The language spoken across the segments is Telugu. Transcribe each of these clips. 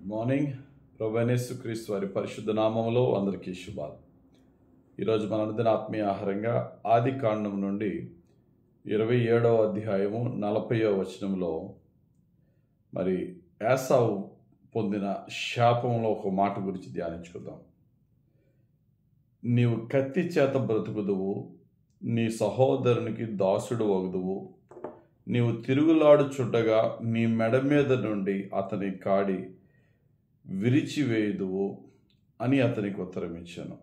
మార్నింగ్. ప్రభువైన యేసుక్రీస్తు వారి పరిశుద్ధ నామములో అందరికీ శుభాలు. ఈరోజు మన అనుదిన ఆత్మీయ ఆహారంగా ఆది కాండం నుండి 27వ అధ్యాయము 40వ వచనంలో మరి ఏసావు పొందిన శాపంలో ఒక మాట గురించి ధ్యానించుకుందాం. నీవు కత్తి చేత బ్రతుకుదువు, నీ సహోదరునికి దాసుడు వగుదువు, నీవు తిరుగులాడుచుండగా నీ మెడ మీద నుండి అతని కాడి విరిచివేయుదువు అని అతనికి ఉత్తరం ఇచ్చాను.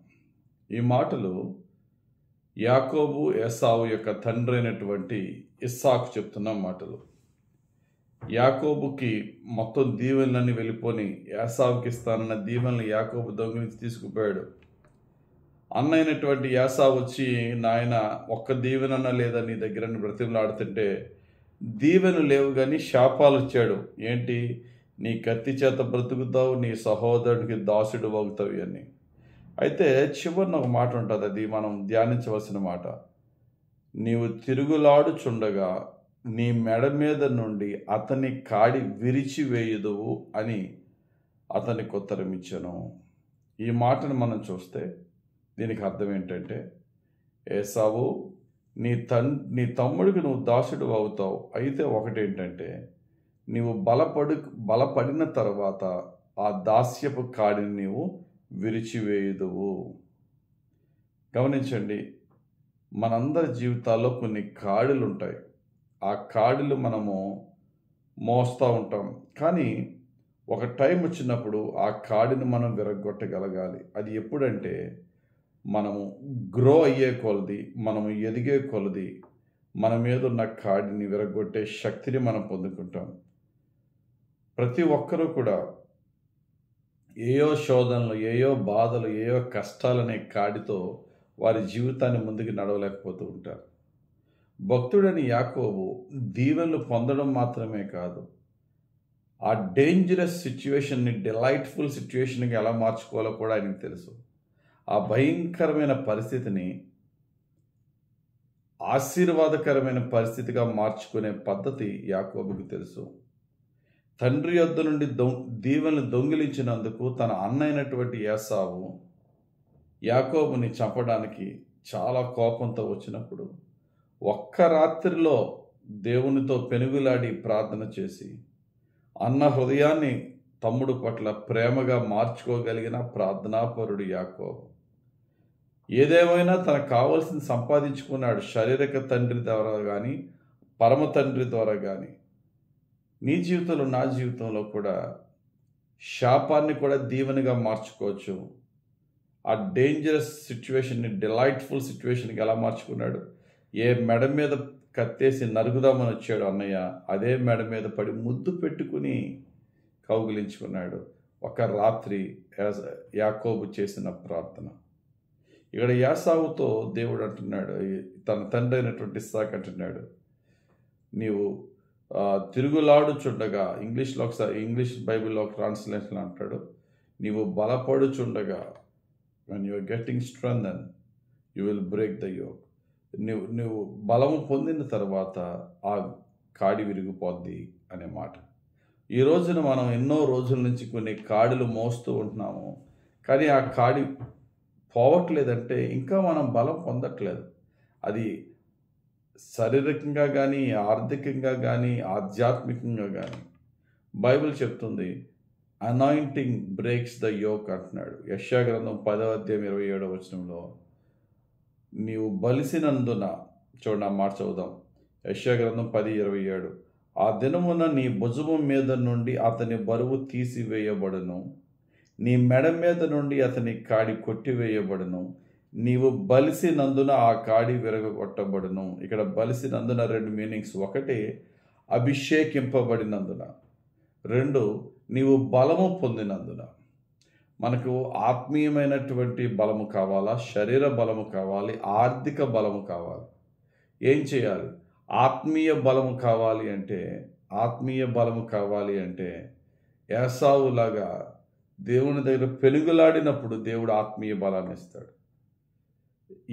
ఈ మాటలు యాకోబు ఏసావు యొక్క తండ్రి అయినటువంటి ఇస్సాకు చెప్తున్న మాటలు. యాకోబుకి మొత్తం దీవెనలన్నీ వెళ్ళిపోని ఏసావుకి ఇస్తానన్న దీవెనలు యాకోబు దొంగిలించి తీసుకుపోయాడు. అన్న అయినటువంటి ఏసావు వచ్చి, నాయన ఒక్క దీవెనన్నా లేదా నీ దగ్గర బ్రతిమలాడుతుంటే, దీవెన లేవు కానీ శాపాలు వచ్చాడు. ఏంటి? నీ కత్తి చేత బ్రతుకుతావు, నీ సహోదరుడికి దాసుడు వగుతావు అని. అయితే చివరిన ఒక మాట ఉంటుంది, అది మనం ధ్యానించవలసిన మాట. నీవు తిరుగులాడుచుండగా నీ మెడ మీద నుండి అతని కాడి విరిచివేయుదువు అని అతనికి ఉత్తరం ఇచ్చాను. ఈ మాటను మనం చూస్తే దీనికి అర్థం ఏంటంటే, ఏసావు నీ తమ్ముడికి నువ్వు దాసుడు అవుతావు. అయితే ఒకటేంటంటే, నీవు బలపడిన తర్వాత ఆ దాస్యపు కాడిని నీవు విరిచివేయుదువు. గమనించండి, మనందరి జీవితాల్లో కొన్ని కాడులు ఉంటాయి. ఆ కాడులు మనము మోస్తూ ఉంటాం. కానీ ఒక టైం వచ్చినప్పుడు ఆ కాడిని మనం విరగొట్టగలగాలి. అది ఎప్పుడంటే, మనము గ్రో అయ్యే కొలది, మనము ఎదిగే కొలది మన మీద ఉన్న కాడిని విరగొట్టే శక్తిని మనం పొందుకుంటాం. ప్రతి ఒక్కరూ కూడా ఏయో శోధనలు, ఏయో బాధలు, ఏయో కష్టాలనే కాడితో వారి జీవితాన్ని ముందుకు నడవలేకపోతూ ఉంటారు. భక్తుడని యాకోబు దీవెనలు పొందడం మాత్రమే కాదు, ఆ డేంజరస్ సిచ్యువేషన్ని డిలైట్ఫుల్ సిచ్యువేషన్కి ఎలా మార్చుకోవాలో కూడా ఆయనకు తెలుసు. ఆ భయంకరమైన పరిస్థితిని ఆశీర్వాదకరమైన పరిస్థితిగా మార్చుకునే పద్ధతి యాకోబుకి తెలుసు. తండ్రి యొద్ద నుండి దీవెనలు దొంగిలించినందుకు తన అన్న అయినటువంటి ఏసావు యాకోబుని చంపడానికి చాలా కోపంతో వచ్చినప్పుడు, ఒక్క రాత్రిలో దేవునితో పెనుగులాడి ప్రార్థన చేసి అన్న హృదయాన్ని తమ్ముడు పట్ల ప్రేమగా మార్చుకోగలిగిన ప్రార్థనాపరుడు యాకోబు. ఏదేమైనా తనకు కావాల్సింది సంపాదించుకున్నాడు, శారీరక తండ్రి ద్వారా కానీ పరమ తండ్రి ద్వారా కానీ. నీ జీవితంలో, నా జీవితంలో కూడా శాపాన్ని కూడా దీవెనగా మార్చుకోవచ్చు. ఆ డేంజరస్ సిచ్యువేషన్ని డిలైట్ఫుల్ సిచ్యువేషన్కి ఎలా మార్చుకున్నాడు? ఏ మెడ మీద కత్తేసి నరుగుదామని వచ్చాడు అన్నయ్య, అదే మెడ మీద పడి ముద్దు పెట్టుకుని కౌగిలించుకున్నాడు. ఒక రాత్రి యాకోబు చేసిన ప్రార్థన. ఇక్కడ యాసావుతో దేవుడు అంటున్నాడు, తన తండ్రి అయినటువంటి ఇస్సాకు అంటున్నాడు, నీవు తిరుగులాడుచుండగా, ఇంగ్లీష్ బైబిల్లో ట్రాన్స్లేషన్ అంటాడు, నీవు బలపడుచుండగా, when you are getting strengthened you will break the yoke. నువ్వు బలము పొందిన తర్వాత ఆ కాడి విరిగిపోద్ది అనే మాట. ఈ రోజున మనం ఎన్నో రోజుల నుంచి కొన్ని కాడులు మోస్తూ ఉంటున్నాము, కానీ ఆ కాడి పోవట్లేదంటే ఇంకా మనం బలం పొందట్లేదు. అది శారీరకంగా కానీ, ఆర్థికంగా కానీ, ఆధ్యాత్మికంగా కానీ. బైబిల్ చెప్తుంది, అనాయింటింగ్ బ్రేక్స్ ద యోక్ అంటున్నాడు. యెషయా గ్రంథం 10వ అధ్యాయం 27వ వచనంలో, నీవు బలిసినందున, చూడండి ఆ మాట చదువుదాం. యెషయా గ్రంథం 10:27, ఆ దినమున నీ భుజము మీద నుండి అతని బరువు తీసివేయబడును, నీ మెడ మీద నుండి అతని కాడి కొట్టివేయబడును, నీవు బలిసినందున ఆ కాడి విరగొట్టబడును. ఇక్కడ బలిసినందున రెండు మీనింగ్స్. ఒకటి, అభిషేకింపబడినందున. రెండు, నీవు బలము పొందినందున. మనకు ఆత్మీయమైనటువంటి బలము కావాలా, శరీర బలము కావాలి, ఆర్థిక బలము కావాలి. ఏం చేయాలి? ఆత్మీయ బలము కావాలి అంటే ఏసావులాగా దేవుని దగ్గర పెనుగులాడినప్పుడు దేవుడు ఆత్మీయ బలాన్ని ఇస్తాడు.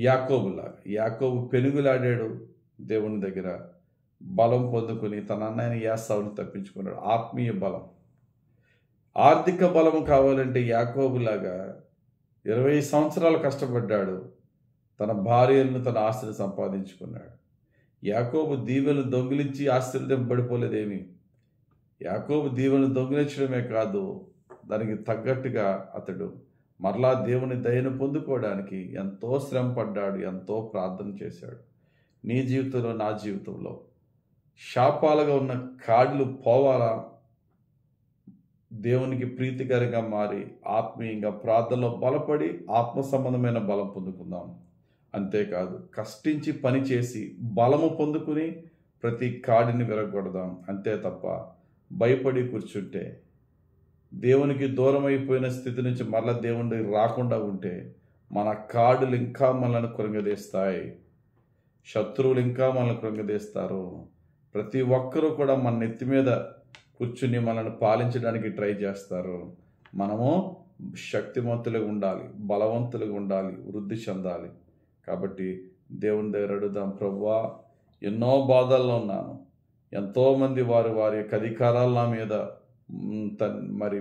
యాకోబు పెనుగులాడాడు దేవుని దగ్గర, బలం పొందుకుని తన అన్నయ్య ఏసావుని తప్పించుకున్నాడు. ఆత్మీయ బలం. ఆర్థిక బలము కావాలంటే యాకోబులాగా 20 సంవత్సరాలు కష్టపడ్డాడు, తన భార్యలను తన ఆస్తిని సంపాదించుకున్నాడు. యాకోబు దీవెనలు దొంగిలించి ఆశీర్వదింపబడిపోలేదేమి. యాకోబు దీవెనలు దొంగిలించడమే కాదు, దానికి తగ్గట్టుగా అతడు మరలా దేవుని దయను పొందుకోవడానికి ఎంతో శ్రమ పడ్డాడు, ఎంతో ప్రార్థన చేశాడు. నీ జీవితంలో, నా జీవితంలో శాపాలుగా ఉన్న కాళ్ళు పోవాలా, దేవునికి ప్రీతికరంగా మారి ఆత్మీయంగా ప్రార్థనలో బలపడి ఆత్మ సంబంధమైన బలం పొందుకుందాం. అంతేకాదు కష్టించి పని చేసి బలము పొందుకుని ప్రతి కాడిని విరగొడదాం. అంతే తప్ప భయపడి కూర్చుంటే, దేవునికి దూరం అయిపోయిన స్థితి నుంచి మరలా దేవుని దగ్గర రాకుండా ఉంటే మన కాడులు ఇంకా మనల్ని కృంగదీస్తాయి, శత్రువులు ఇంకా మనల్ని కృంగదీస్తారు. ప్రతి ఒక్కరూ కూడా మన నెత్తి మీద కూర్చుని మనల్ని పాలించడానికి ట్రై చేస్తారు. మనము శక్తివంతులుగా ఉండాలి, బలవంతులుగా ఉండాలి, వృద్ధి చెందాలి. కాబట్టి దేవుని దగ్గర అడుగుదాం, ప్రభువా ఎన్నో బాధల్లో ఉన్నాను, ఎంతోమంది వారి యొక్క అధికారాలు నా మీద మరి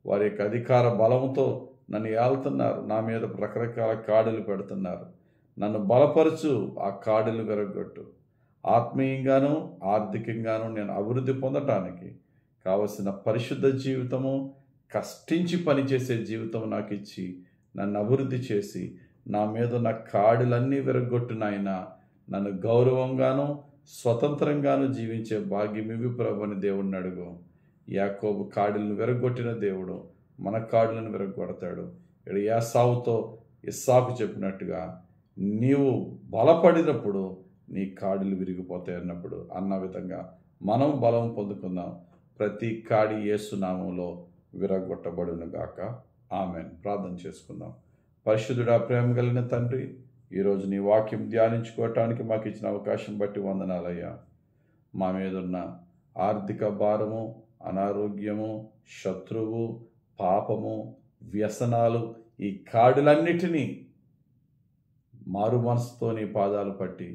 వారి యొక్క అధికార బలంతో నన్ను ఏళ్తున్నారు, నా మీద రకరకాల కాడులు పెడుతున్నారు. నన్ను బలపరచు, ఆ కాడులు విరగొట్టు. ఆత్మీయంగాను ఆర్థికంగాను నేను అభివృద్ధి పొందటానికి కావలసిన పరిశుద్ధ జీవితము, కష్టించి పనిచేసే జీవితం నాకు ఇచ్చి నన్ను అభివృద్ధి చేసి నా మీద ఉన్న కాడులన్నీ విరగొట్టు నాయనా. నన్ను గౌరవంగాను స్వతంత్రంగాను జీవించే భాగ్యం ఇవి ప్రభు అని దేవుడిని అడుగు. యాకోబు కాడులను విరగొట్టిన దేవుడు మన కాడులను విరగొడతాడు. ఇక్కడ ఏసావుతో ఇస్సాకు చెప్పినట్టుగా నీవు బలపడినప్పుడు నీ కాడులు విరిగిపోతాయి అన్న విధంగా మనం బలం పొందుకుందాం. ప్రతి కాడి యేసు నామములో విరగొట్టబడును గాక. ఆమెన్. ప్రార్థన చేసుకుందాం. పరిశుద్ధుడా, ప్రేమ కలిగిన తండ్రి, ఈరోజు నీ వాక్యం ధ్యానించుకోవటానికి మాకు ఇచ్చిన అవకాశం బట్టి వందనాలయ్యా. మా మీద ఉన్న ఆర్థిక భారము, అనారోగ్యము, శత్రువు, పాపము, వ్యసనాలు, ఈ కాడులన్నిటినీ మారు మనసుతో నీ పాదాలు పట్టి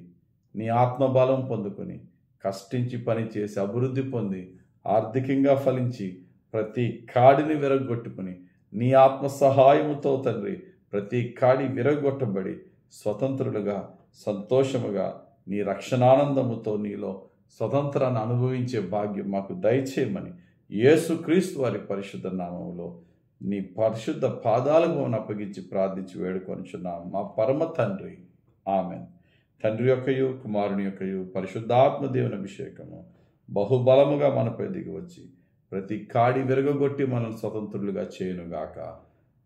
నీ ఆత్మబలం పొందుకొని కష్టించి పని చేసి అభివృద్ధి పొంది ఆర్థికంగా ఫలించి ప్రతి కాడిని విరగొట్టుకుని నీ ఆత్మ సహాయముతో తండ్రి ప్రతి కాడి విరగొట్టబడి స్వతంత్రులుగా సంతోషముగా నీ రక్షణానందముతో నీలో స్వతంత్రాన్ని అనుభవించే భాగ్యం మాకు దయచేయమని యేసుక్రీస్తు వారి పరిశుద్ధ నామములో నీ పరిశుద్ధ పాదాలకు అప్పగించి ప్రార్థించి వేడుకొనిచున్నాం మా పరమ తండ్రి. ఆమెన్. తండ్రి యొక్కయు కుమారుని యొక్కయు పరిశుద్ధాత్మ దేవుని అభిషేకము బహుబలముగా మనపై దిగి వచ్చి ప్రతి కాడి విరగొట్టి మనల్ని స్వతంత్రులుగా చేయునుగాక.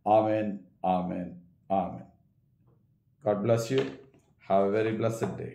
Amen, amen, amen. God bless you. Have a very blessed day.